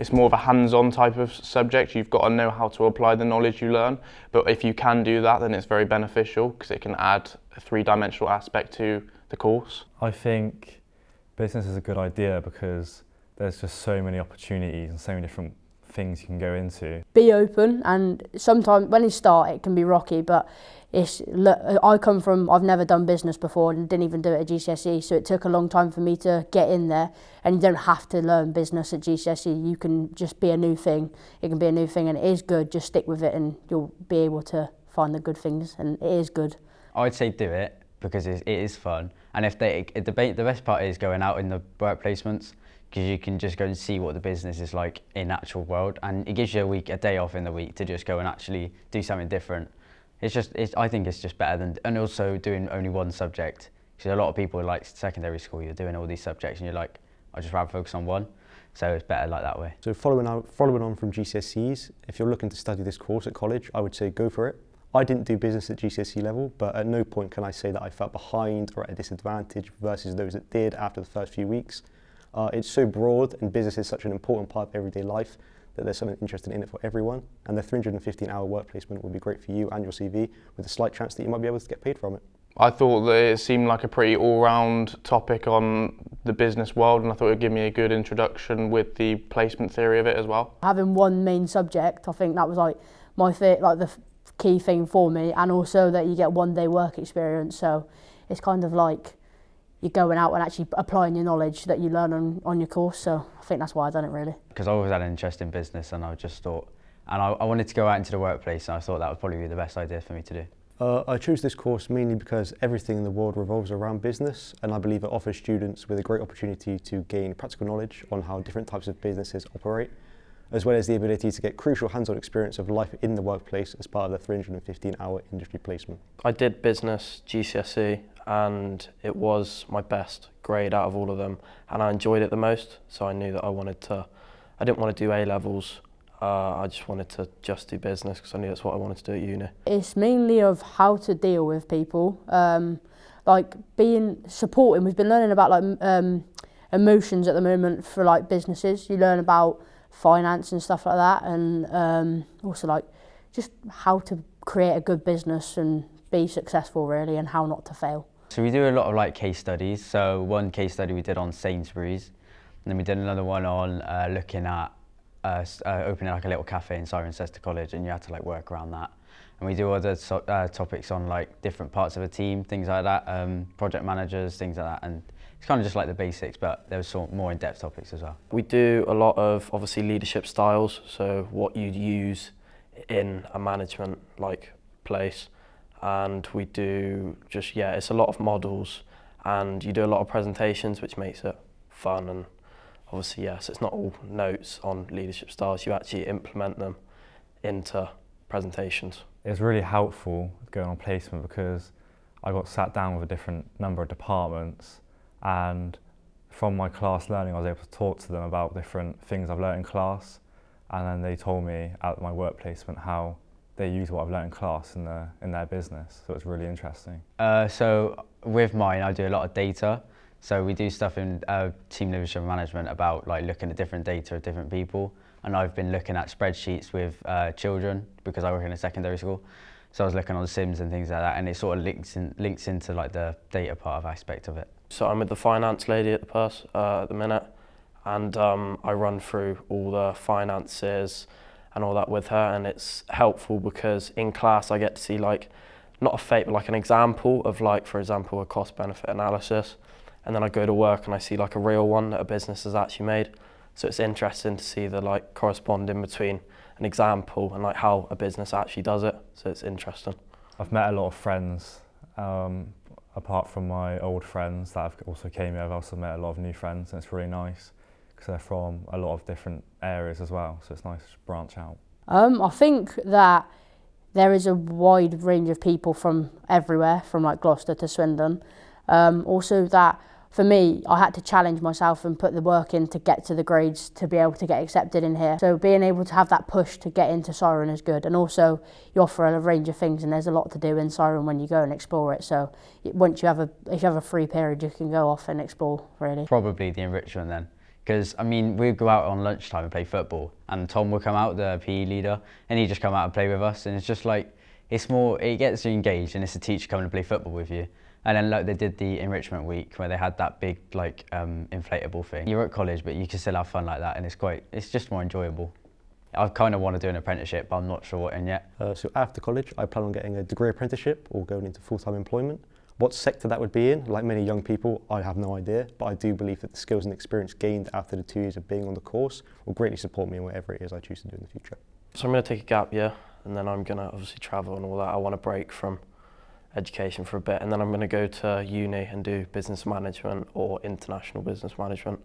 It's more of a hands-on type of subject. You've got to know how to apply the knowledge you learn, but if you can do that, then it's very beneficial because it can add a three-dimensional aspect to the course. I think business is a good idea because there's just so many opportunities and so many different things you can go into. Be open, and sometimes when you start it can be rocky, but I've never done business before and didn't even do it at GCSE, so it took a long time for me to get in there, and you don't have to learn business at GCSE, you can just be a new thing. It can be a new thing and it is good, just stick with it and you'll be able to find the good things, and it is good. I'd say do it because it is fun, and the best part is going out in the work placements, because you can just go and see what the business is like in actual world, and it gives you a day off in the week to just go and actually do something different. I think it's just better than, and also doing only one subject. Because a lot of people like secondary school, you're doing all these subjects and you're like, I just rather focus on one. So it's better like that way. So following on from GCSEs, if you're looking to study this course at college, I would say go for it. I didn't do business at GCSE level, but at no point can I say that I felt behind or at a disadvantage versus those that did after the first few weeks. It's so broad, and business is such an important part of everyday life that there's something interesting in it for everyone, and the 315-hour work placement will be great for you and your CV, with a slight chance that you might be able to get paid from it. I thought that it seemed like a pretty all-round topic on the business world, and I thought it would give me a good introduction with the placement theory of it as well. Having one main subject, I think that was like the key thing for me, and also that you get 1 day work experience, so it's kind of like you're going out and actually applying your knowledge that you learn on your course, so I think that's why I've done it really. Because I always had an interest in business, and I just thought, and I wanted to go out into the workplace, and I thought that would probably be the best idea for me to do. I chose this course mainly because everything in the world revolves around business, and I believe it offers students with a great opportunity to gain practical knowledge on how different types of businesses operate, as well as the ability to get crucial hands-on experience of life in the workplace as part of the 315-hour industry placement. I did business GCSE, and it was my best grade out of all of them, and I enjoyed it the most, so I knew that I didn't want to do A-levels. I just wanted to do business because I knew that's what I wanted to do at uni. It's mainly of how to deal with people, like being supporting. We've been learning about like emotions at the moment for like businesses. You learn about finance and stuff like that, and also like just how to create a good business and be successful really, and how not to fail. So we do a lot of like case studies. So one case study we did on Sainsbury's, and then we did another one on looking at opening like a little cafe in Cirencester College, and you had to like work around that. And we do other topics on like different parts of a team, things like that, project managers, things like that, and it's kind of just like the basics, but there was some more in-depth topics as well. We do a lot of obviously leadership styles, so what you'd use in a management like place, and we do just, yeah, it's a lot of models, and you do a lot of presentations, which makes it fun. And obviously, yes, it's not all notes on leadership styles, you actually implement them into presentations. It's really helpful going on placement because I got sat down with a different number of departments, and from my class learning I was able to talk to them about different things I've learnt in class, and then they told me at my work placement how they use what I've learnt in class in their business, so it's really interesting. So with mine I do a lot of data. So we do stuff in team leadership and management about like looking at different data of different people, and I've been looking at spreadsheets with children because I work in a secondary school. So I was looking on Sims and things like that, and it sort of links into like the data part of aspect of it. So I'm with the finance lady at the minute, and I run through all the finances and all that with her, and it's helpful because in class I get to see like, not a fake, but like an example of like, for example, a cost benefit analysis. And then I go to work and I see like a real one that a business has actually made. So it's interesting to see the like corresponding between an example and like how a business actually does it. So it's interesting. I've met a lot of friends, apart from my old friends that have also came here. I've also met a lot of new friends, and it's really nice because they're from a lot of different areas as well. So it's nice to branch out. I think that there is a wide range of people from everywhere, from like Gloucester to Swindon. Also that for me, I had to challenge myself and put the work in to get to the grades to be able to get accepted in here. So being able to have that push to get into Ciren is good, and also you offer a range of things, and there's a lot to do in Ciren when you go and explore it. So once if you have a free period, you can go off and explore really. Probably the enrichment then, Because, I mean, we'd go out on lunchtime and play football, and Tom would come out, the PE leader, and he'd just come out and play with us, and it's just like, it gets you engaged, and it's a teacher coming to play football with you. And then like they did the enrichment week where they had that big like inflatable thing. You're at college, but you can still have fun like that, and it's just more enjoyable. I kind of want to do an apprenticeship, but I'm not sure what in yet. So after college, I plan on getting a degree apprenticeship or going into full-time employment. What sector that would be in, like many young people, I have no idea, but I do believe that the skills and experience gained after the 2 years of being on the course will greatly support me in whatever it is I choose to do in the future. So I'm going to take a gap year, and then I'm going to obviously travel and all that. I want to break from education for a bit, and then I'm going to go to uni and do business management or international business management.